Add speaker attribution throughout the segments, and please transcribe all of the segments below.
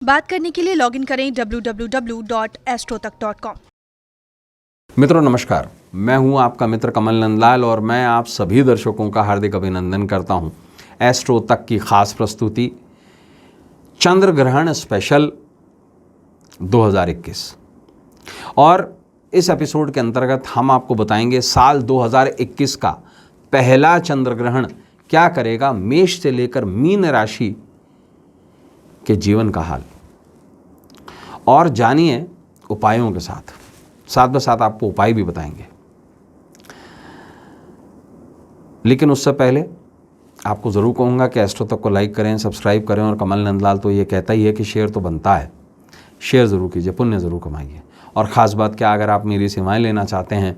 Speaker 1: बात करने के लिए लॉगिन करें www.astrotak.com।
Speaker 2: मित्रों नमस्कार, मैं हूं आपका मित्र कमल नंदलाल और मैं आप सभी दर्शकों का हार्दिक अभिनंदन करता हूं एस्ट्रो तक की खास प्रस्तुति चंद्र ग्रहण स्पेशल 2021। और इस एपिसोड के अंतर्गत हम आपको बताएंगे साल 2021 का पहला चंद्र ग्रहण क्या करेगा मेष से लेकर मीन राशि के जीवन का हाल। और जानिए उपायों के साथ साथ आपको उपाय भी बताएंगे। लेकिन उससे पहले आपको ज़रूर कहूँगा कि एस्ट्रो तक को लाइक करें, सब्सक्राइब करें। और कमल नंदलाल तो ये कहता ही है कि शेयर तो बनता है, शेयर ज़रूर कीजिए, पुण्य ज़रूर कमाइए। और ख़ास बात क्या, अगर आप मेरी सेवाएं लेना चाहते हैं,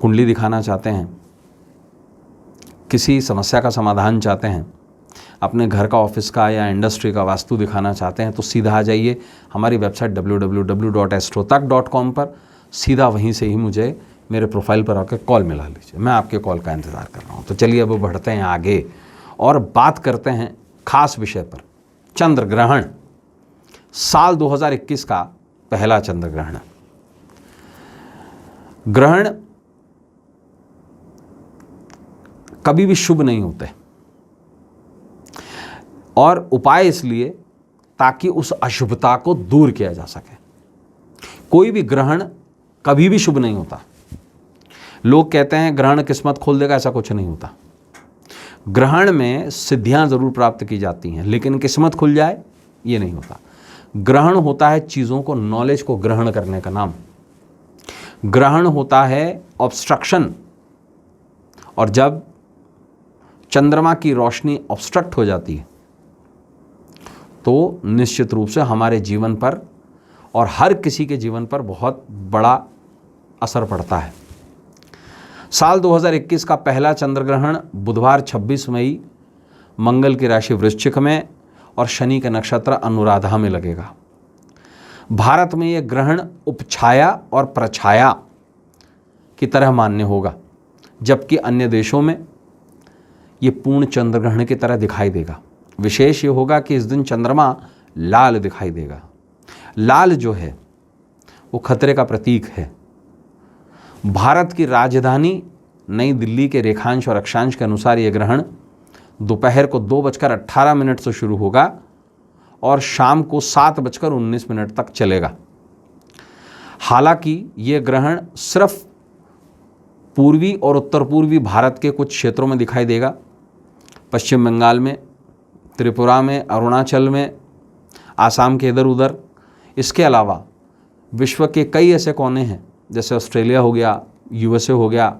Speaker 2: कुंडली दिखाना चाहते हैं, किसी समस्या का समाधान चाहते हैं, अपने घर का, ऑफिस का या इंडस्ट्री का वास्तु दिखाना चाहते हैं, तो सीधा आ जाइए हमारी वेबसाइट www.astrotak.com पर। सीधा वहीं से ही मुझे मेरे प्रोफाइल पर आकर कॉल मिला लीजिए, मैं आपके कॉल का इंतज़ार कर रहा हूँ। तो चलिए अब बढ़ते हैं आगे और बात करते हैं खास विषय पर, चंद्र ग्रहण। साल 2021 का पहला चंद्र ग्रहण। ग्रहण कभी भी शुभ नहीं होते, और उपाय इसलिए ताकि उस अशुभता को दूर किया जा सके। कोई भी ग्रहण कभी भी शुभ नहीं होता। लोग कहते हैं ग्रहण किस्मत खोल देगा, ऐसा कुछ नहीं होता। ग्रहण में सिद्धियां जरूर प्राप्त की जाती हैं, लेकिन किस्मत खुल जाए ये नहीं होता। ग्रहण होता है चीज़ों को, नॉलेज को ग्रहण करने का नाम। ग्रहण होता है ऑब्स्ट्रक्शन, और जब चंद्रमा की रोशनी ऑब्स्ट्रक्ट हो जाती है तो निश्चित रूप से हमारे जीवन पर और हर किसी के जीवन पर बहुत बड़ा असर पड़ता है। साल 2021 का पहला चंद्र ग्रहण बुधवार 26 मई मंगल की राशि वृश्चिक में और शनि के नक्षत्र अनुराधा में लगेगा। भारत में यह ग्रहण उपछाया और प्रछाया की तरह मान्य होगा, जबकि अन्य देशों में ये पूर्ण चंद्र ग्रहण की तरह दिखाई देगा। विशेष ये होगा कि इस दिन चंद्रमा लाल दिखाई देगा। लाल जो है वो खतरे का प्रतीक है। भारत की राजधानी नई दिल्ली के रेखांश और अक्षांश के अनुसार ये ग्रहण दोपहर को 2:18 से शुरू होगा और शाम को 7:19 तक चलेगा। हालांकि ये ग्रहण सिर्फ पूर्वी और उत्तर पूर्वी भारत के कुछ क्षेत्रों में दिखाई देगा। पश्चिम बंगाल में, त्रिपुरा में, अरुणाचल में, आसाम के इधर उधर। इसके अलावा विश्व के कई ऐसे कोने हैं, जैसे ऑस्ट्रेलिया हो गया, यूएसए हो गया,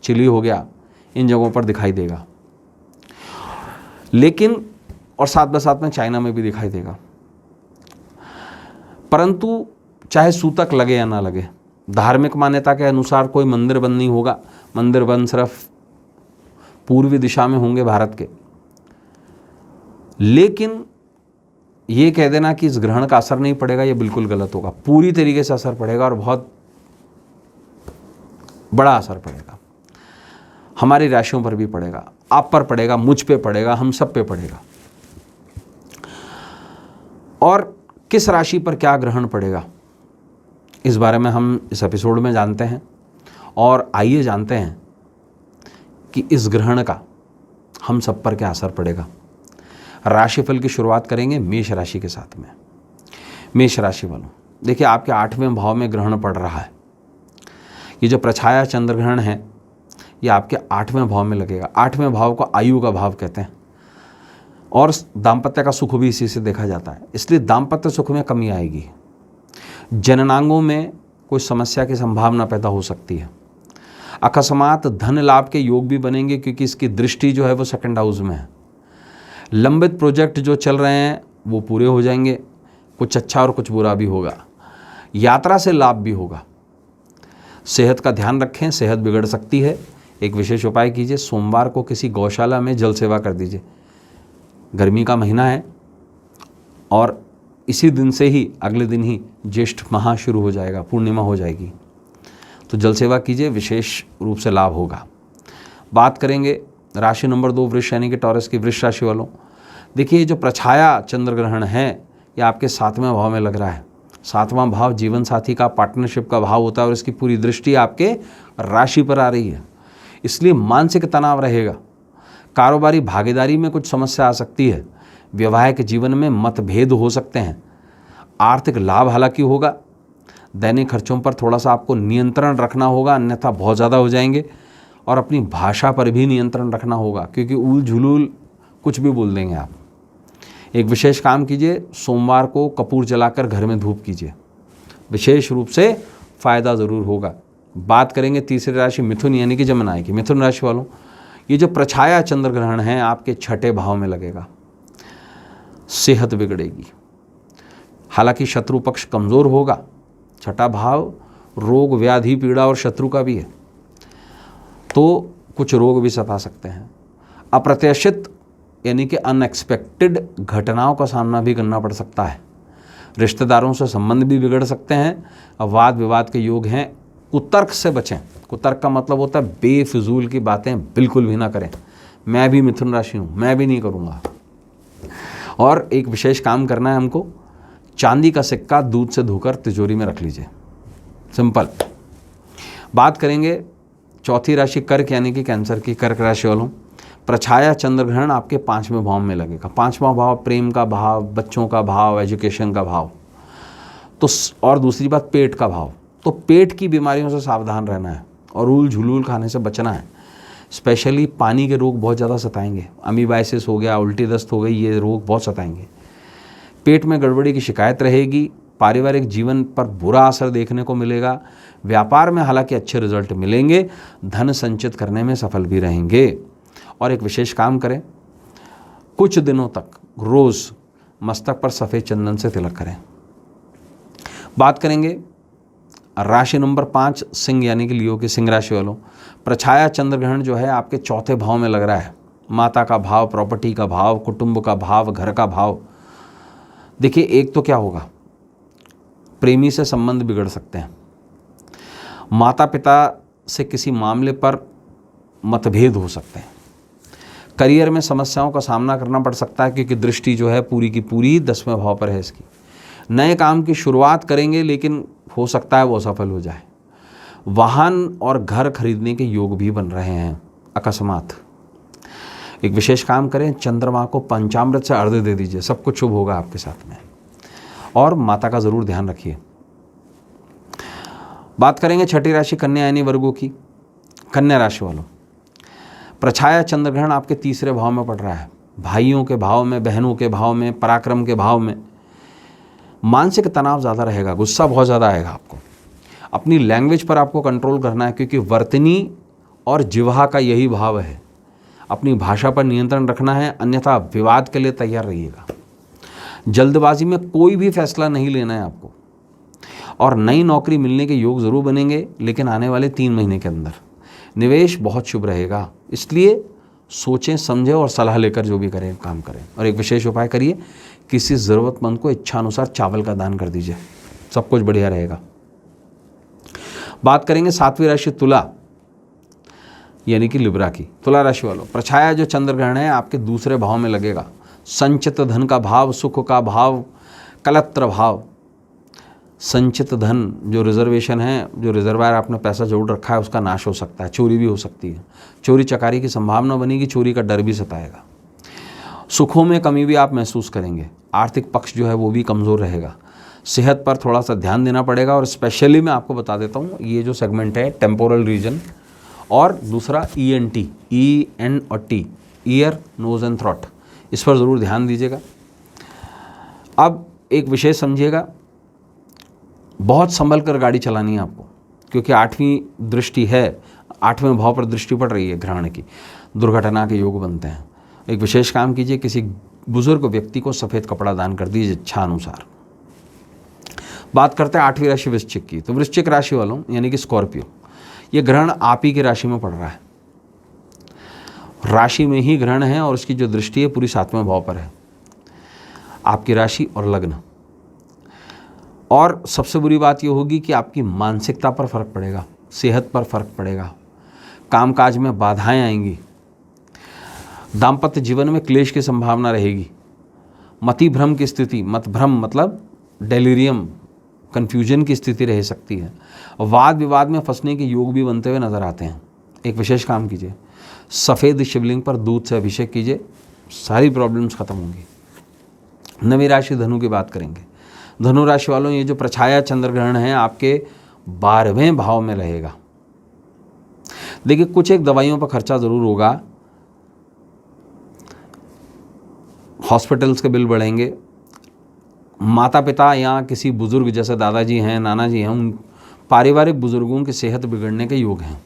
Speaker 2: चिली हो गया, इन जगहों पर दिखाई देगा। लेकिन और साथ में चाइना में भी दिखाई देगा। परंतु चाहे सूतक लगे या ना लगे, धार्मिक मान्यता के अनुसार कोई मंदिर बंद नहीं होगा। मंदिर बंद सिर्फ पूर्वी दिशा में होंगे भारत के। लेकिन ये कह देना कि इस ग्रहण का असर नहीं पड़ेगा, ये बिल्कुल गलत होगा। पूरी तरीके से असर पड़ेगा और बहुत बड़ा असर पड़ेगा। हमारी राशियों पर भी पड़ेगा, आप पर पड़ेगा, मुझ पे पड़ेगा, हम सब पे पड़ेगा। और किस राशि पर क्या ग्रहण पड़ेगा, इस बारे में हम इस एपिसोड में जानते हैं। और आइए जानते हैं कि इस ग्रहण का हम सब पर क्या असर पड़ेगा। राशिफल की शुरुआत करेंगे मेष राशि के साथ में। मेष राशि वालों, देखिए आपके 8वें भाव में ग्रहण पड़ रहा है। ये जो प्रछाया चंद्र ग्रहण है ये आपके 8वें भाव में लगेगा। 8वें भाव को आयु का भाव कहते हैं, और दाम्पत्य का सुख भी इसी से देखा जाता है। इसलिए दाम्पत्य सुख में कमी आएगी। जननांगों में कोई समस्या की संभावना पैदा हो सकती है। अकस्मात धन लाभ के योग भी बनेंगे, क्योंकि इसकी दृष्टि जो है वो सेकंड हाउस में है। लंबित प्रोजेक्ट जो चल रहे हैं वो पूरे हो जाएंगे। कुछ अच्छा और कुछ बुरा भी होगा। यात्रा से लाभ भी होगा। सेहत का ध्यान रखें, सेहत बिगड़ सकती है। एक विशेष उपाय कीजिए, सोमवार को किसी गौशाला में जल सेवा कर दीजिए। गर्मी का महीना है और इसी दिन से ही, अगले दिन ही ज्येष्ठ माह शुरू हो जाएगा, पूर्णिमा हो जाएगी। तो जल सेवा कीजिए, विशेष रूप से लाभ होगा। बात करेंगे राशि नंबर 2 वृष यानी कि टॉरस की वृष राशि वालों। देखिए जो प्रछाया चंद्र ग्रहण है या आपके 7वें भाव में लग रहा है। 7वां भाव जीवन साथी का, पार्टनरशिप का भाव होता है और इसकी पूरी दृष्टि आपके राशि पर आ रही है, इसलिए मानसिक तनाव रहेगा। कारोबारी भागीदारी में कुछ समस्या आ सकती है। वैवाहिक जीवन में मतभेद हो सकते हैं। आर्थिक लाभ हालांकि होगा। दैनिक खर्चों पर थोड़ा सा आपको नियंत्रण रखना होगा, अन्यथा बहुत ज़्यादा हो जाएंगे। और अपनी भाषा पर भी नियंत्रण रखना होगा, क्योंकि उल झुलूल कुछ भी बोल देंगे आप। एक विशेष काम कीजिए, सोमवार को कपूर जलाकर घर में धूप कीजिए, विशेष रूप से फ़ायदा ज़रूर होगा। बात करेंगे तीसरी राशि मिथुन यानी कि जमनाई की। मिथुन राशि वालों, ये जो प्रछाया चंद्र ग्रहण है आपके 6ठे भाव में लगेगा। सेहत बिगड़ेगी, हालांकि शत्रु पक्ष कमज़ोर होगा। 6ठा भाव रोग, व्याधि, पीड़ा और शत्रु का भी है, तो कुछ रोग भी सता सकते हैं। अप्रत्याशित यानी कि अनएक्सपेक्टेड घटनाओं का सामना भी करना पड़ सकता है। रिश्तेदारों से संबंध भी बिगड़ सकते हैं। वाद विवाद के योग हैं। कुतर्क से बचें। कुतर्क का मतलब होता है बेफिजूल की बातें बिल्कुल भी ना करें। मैं भी मिथुन राशि हूँ, मैं भी नहीं करूँगा। और एक विशेष काम करना है हमको, चांदी का सिक्का दूध से धोकर तिजोरी में रख लीजिए, सिंपल। बात करेंगे चौथी राशि कर्क यानी कि कैंसर की। कर्क राशि वालों, प्रछाया चंद्र ग्रहण आपके 5वें भाव में लगेगा। 5वां भाव प्रेम का भाव, बच्चों का भाव, एजुकेशन का भाव, तो और दूसरी बात पेट का भाव। तो पेट की बीमारियों से सावधान रहना है और उल झुलूल खाने से बचना है। स्पेशली पानी के रोग बहुत ज़्यादा सताएंगे। अमीबाइसिस हो गया, उल्टी दस्त हो गई, ये रोग बहुत सताएंगे। पेट में गड़बड़ी की शिकायत रहेगी। पारिवारिक जीवन पर बुरा असर देखने को मिलेगा। व्यापार में हालांकि अच्छे रिजल्ट मिलेंगे। धन संचित करने में सफल भी रहेंगे। और एक विशेष काम करें, कुछ दिनों तक रोज़ मस्तक पर सफ़ेद चंदन से तिलक करें। बात करेंगे राशि नंबर 5 सिंह यानी कि लियो की। सिंह राशि वालों, प्रछाया चंद्र ग्रहण जो है आपके 4थे भाव में लग रहा है। माता का भाव, प्रॉपर्टी का भाव, कुटुंब का भाव, घर का भाव। देखिए, एक तो क्या होगा, प्रेमी से संबंध बिगड़ सकते हैं। माता पिता से किसी मामले पर मतभेद हो सकते हैं। करियर में समस्याओं का सामना करना पड़ सकता है, क्योंकि दृष्टि जो है पूरी की पूरी 10वें भाव पर है इसकी। नए काम की शुरुआत करेंगे, लेकिन हो सकता है वो असफल हो जाए। वाहन और घर खरीदने के योग भी बन रहे हैं अकस्मात। एक विशेष काम करें, चंद्रमा को पंचामृत से अर्घ्य दे दीजिए, सब कुछ शुभ होगा आपके साथ में। और माता का ज़रूर ध्यान रखिए। बात करेंगे 6ठी राशि कन्या यानी वर्गों की। कन्या राशि वालों, प्रछाया चंद्र ग्रहण आपके 3रे भाव में पड़ रहा है। भाइयों के भाव में, बहनों के भाव में, पराक्रम के भाव में। मानसिक तनाव ज़्यादा रहेगा, गुस्सा बहुत ज़्यादा आएगा आपको। अपनी लैंग्वेज पर आपको कंट्रोल करना है, क्योंकि वर्तनी और जिह्वा का यही भाव है। अपनी भाषा पर नियंत्रण रखना है, अन्यथा विवाद के लिए तैयार रहिएगा। जल्दबाजी में कोई भी फैसला नहीं लेना है आपको। और नई नौकरी मिलने के योग ज़रूर बनेंगे, लेकिन आने वाले 3 महीने के अंदर। निवेश बहुत शुभ रहेगा, इसलिए सोचें, समझें और सलाह लेकर जो भी करें काम करें। और एक विशेष उपाय करिए, किसी ज़रूरतमंद को इच्छा अनुसार चावल का दान कर दीजिए, सब कुछ बढ़िया रहेगा। बात करेंगे 7वीं राशि तुला यानी कि लिब्रा की। तुला राशि वालों, प्रछाया जो चंद्र ग्रहण है आपके 2रे भाव में लगेगा। संचित धन का भाव, सुख का भाव, कलत्र भाव। संचित धन जो रिजर्वेशन है, जो रिजर्वायर आपने पैसा जोड़ रखा है, उसका नाश हो सकता है। चोरी भी हो सकती है। चोरी चकारी की संभावना बनेगी, चोरी का डर भी सताएगा। सुखों में कमी भी आप महसूस करेंगे। आर्थिक पक्ष जो है वो भी कमज़ोर रहेगा। सेहत पर थोड़ा सा ध्यान देना पड़ेगा। और स्पेशली मैं आपको बता देता हूँ, ये जो सेगमेंट है टेम्पोरल रीजन, और दूसरा ENT, EN और T, ear, nose and throat, इस पर ज़रूर ध्यान दीजिएगा। अब एक विशेष समझिएगा, बहुत संभल कर गाड़ी चलानी है आपको, क्योंकि 8वीं दृष्टि है, 8वें भाव पर दृष्टि पड़ रही है ग्रहण की। दुर्घटना के योग बनते हैं। एक विशेष काम कीजिए, किसी बुजुर्ग व्यक्ति को सफ़ेद कपड़ा दान कर दीजिए इच्छा अनुसार। बात करते हैं 8वीं राशि वृश्चिक की। तो वृश्चिक राशि वालों यानी कि स्कॉर्पियो, ये ग्रहण आप ही की राशि में पड़ रहा है। राशि में ही ग्रहण है और उसकी जो दृष्टि है पूरी 7वें भाव पर है, आपकी राशि और लग्न। और सबसे बुरी बात ये होगी कि आपकी मानसिकता पर फर्क पड़ेगा, सेहत पर फर्क पड़ेगा, कामकाज में बाधाएं आएंगी, दाम्पत्य जीवन में क्लेश की संभावना रहेगी। मति भ्रम की स्थिति, मत भ्रम मतलब डेलीरियम, कन्फ्यूजन की स्थिति रह सकती है। वाद विवाद में फंसने के योग भी बनते हुए नजर आते हैं। एक विशेष काम कीजिए, सफ़ेद शिवलिंग पर दूध से अभिषेक कीजिए, सारी प्रॉब्लम्स खत्म होंगी। नवी राशि धनु की बात करेंगे। धनु राशि वालों, ये जो प्रछाया चंद्र ग्रहण है आपके 12वें भाव में रहेगा। देखिए, कुछ एक दवाइयों पर खर्चा ज़रूर होगा, हॉस्पिटल्स के बिल बढ़ेंगे, माता पिता या किसी बुज़ुर्ग जैसे दादाजी हैं, नाना जी हैं, उन पारिवारिक बुज़ुर्गों की सेहत बिगड़ने के योग हैं।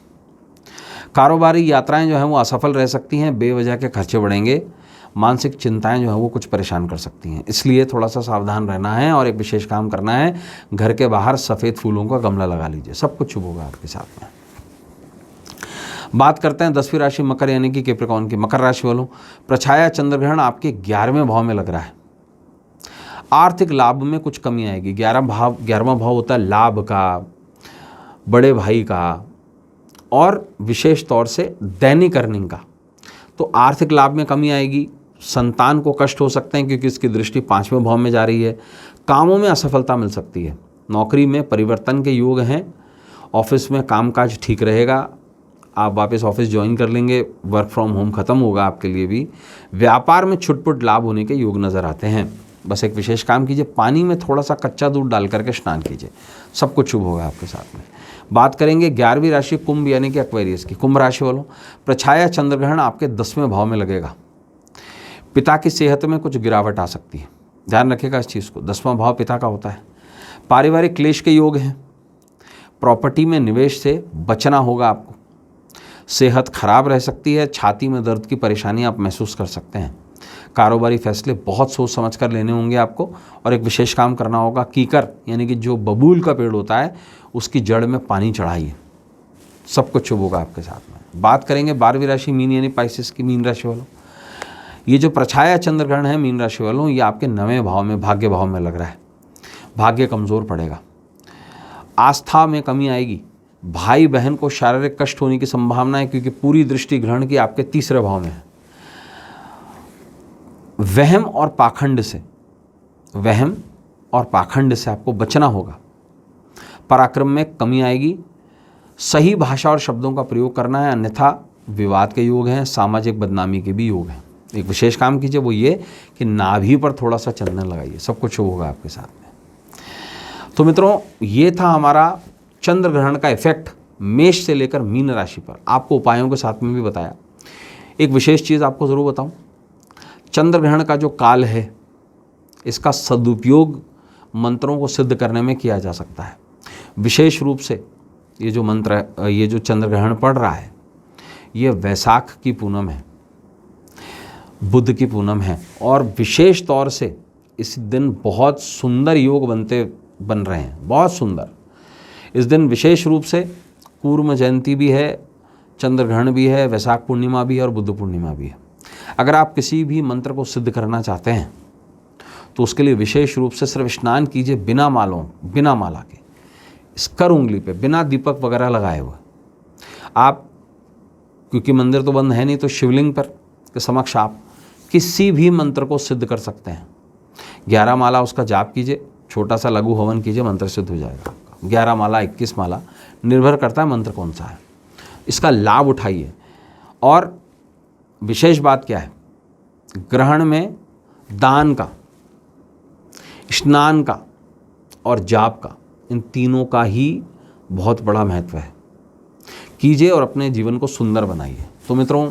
Speaker 2: कारोबारी यात्राएं जो हैं वो असफल रह सकती हैं, बेवजह के खर्चे बढ़ेंगे, मानसिक चिंताएं जो हैं वो कुछ परेशान कर सकती हैं, इसलिए थोड़ा सा सावधान रहना है। और एक विशेष काम करना है, घर के बाहर सफ़ेद फूलों का गमला लगा लीजिए, सब कुछ शुभ होगा आपके साथ में। बात करते हैं 10वीं राशि मकर यानी कि कैप्रिकॉर्न की। मकर राशि वालों, प्रछाया चंद्र ग्रहण आपके 11वें भाव में लग रहा है। आर्थिक लाभ में कुछ कमी आएगी। 11वां भाव होता है लाभ का, बड़े भाई का, और विशेष तौर से दैनिक अर्निंग का। तो आर्थिक लाभ में कमी आएगी, संतान को कष्ट हो सकते हैं क्योंकि इसकी दृष्टि 5वें भाव में जा रही है। कामों में असफलता मिल सकती है। नौकरी में परिवर्तन के योग हैं। ऑफिस में कामकाज ठीक रहेगा, आप वापस ऑफिस ज्वाइन कर लेंगे, वर्क फ्रॉम होम ख़त्म होगा आपके लिए भी। व्यापार में छुटपुट लाभ होने के योग नज़र आते हैं। बस एक विशेष काम कीजिए, पानी में थोड़ा सा कच्चा दूध डाल करके स्नान कीजिए, सब कुछ शुभ होगा आपके साथ में। बात करेंगे 11वीं राशि कुंभ यानी कि एक्वेरियस की। कुंभ राशि वालों, प्रछाया चंद्र ग्रहण आपके 10वें भाव में लगेगा। पिता की सेहत में कुछ गिरावट आ सकती है, ध्यान रखिएगा इस चीज़ को। 10वां भाव पिता का होता है। पारिवारिक क्लेश के योग हैं। प्रॉपर्टी में निवेश से बचना होगा आपको। सेहत खराब रह सकती है, छाती में दर्द की परेशानी आप महसूस कर सकते हैं। कारोबारी फैसले बहुत सोच समझ कर लेने होंगे आपको। और एक विशेष काम करना होगा, कीकर यानी कि जो बबूल का पेड़ होता है उसकी जड़ में पानी चढ़ाइए, सब कुछ शुभ होगा आपके साथ में। बात करेंगे 12वीं राशि मीन यानी पाइसेस की। मीन राशि वालों, ये जो प्रछाया चंद्र ग्रहण है मीन राशि वालों, ये आपके 9वें भाव में, भाग्य भाव में लग रहा है। भाग्य कमज़ोर पड़ेगा, आस्था में कमी आएगी, भाई बहन को शारीरिक कष्ट होने की संभावना है क्योंकि पूरी दृष्टि ग्रहण की आपके 3रे भाव में है। वहम और पाखंड से आपको बचना होगा। पराक्रम में कमी आएगी। सही भाषा और शब्दों का प्रयोग करना है, अन्यथा विवाद के योग हैं, सामाजिक बदनामी के भी योग हैं। एक विशेष काम कीजिए, वो ये कि नाभि पर थोड़ा सा चंदन लगाइए, सब कुछ शुभ होगा आपके साथ में। तो मित्रों, ये था हमारा चंद्र ग्रहण का इफेक्ट मेष से लेकर मीन राशि पर। आपको उपायों के साथ में भी बताया। एक विशेष चीज़ आपको ज़रूर बताऊं, चंद्र ग्रहण का जो काल है इसका सदुपयोग मंत्रों को सिद्ध करने में किया जा सकता है। विशेष रूप से ये जो मंत्र, ये जो चंद्र ग्रहण पड़ रहा है, ये वैशाख की पूनम है, बुध की पूनम है, और विशेष तौर से इस दिन बहुत सुंदर योग बन रहे हैं, बहुत सुंदर। इस दिन विशेष रूप से कूर्म जयंती भी है, चंद्र ग्रहण भी है, वैशाख पूर्णिमा भी है और बुद्ध पूर्णिमा भी है। अगर आप किसी भी मंत्र को सिद्ध करना चाहते हैं तो उसके लिए विशेष रूप से सिर्फ स्नान कीजिए, बिना माला के, कर उंगली पे, बिना दीपक वगैरह लगाए हुए। आप, क्योंकि मंदिर तो बंद है नहीं, तो शिवलिंग पर के समक्ष आप किसी भी मंत्र को सिद्ध कर सकते हैं। 11 माला उसका जाप कीजिए, छोटा सा लघु हवन कीजिए, मंत्र सिद्ध हो जाएगा। 11 माला 21 माला, निर्भर करता है मंत्र कौन सा है। इसका लाभ उठाइए। और विशेष बात क्या है, ग्रहण में दान का, स्नान का और जाप का, इन तीनों का ही बहुत बड़ा महत्व है। कीजिए और अपने जीवन को सुंदर बनाइए। तो मित्रों,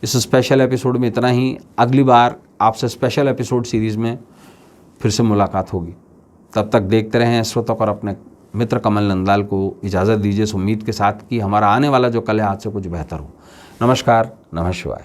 Speaker 2: इस स्पेशल एपिसोड में इतना ही। अगली बार आपसे स्पेशल एपिसोड सीरीज़ में फिर से मुलाकात होगी। तब तक देखते रहें श्रोतक और अपने मित्र कमल नंदलाल को इजाज़त दीजिए इस उम्मीद के साथ कि हमारा आने वाला जो कल है आज से कुछ बेहतर हो। नमस्कार, नमः शिवाय।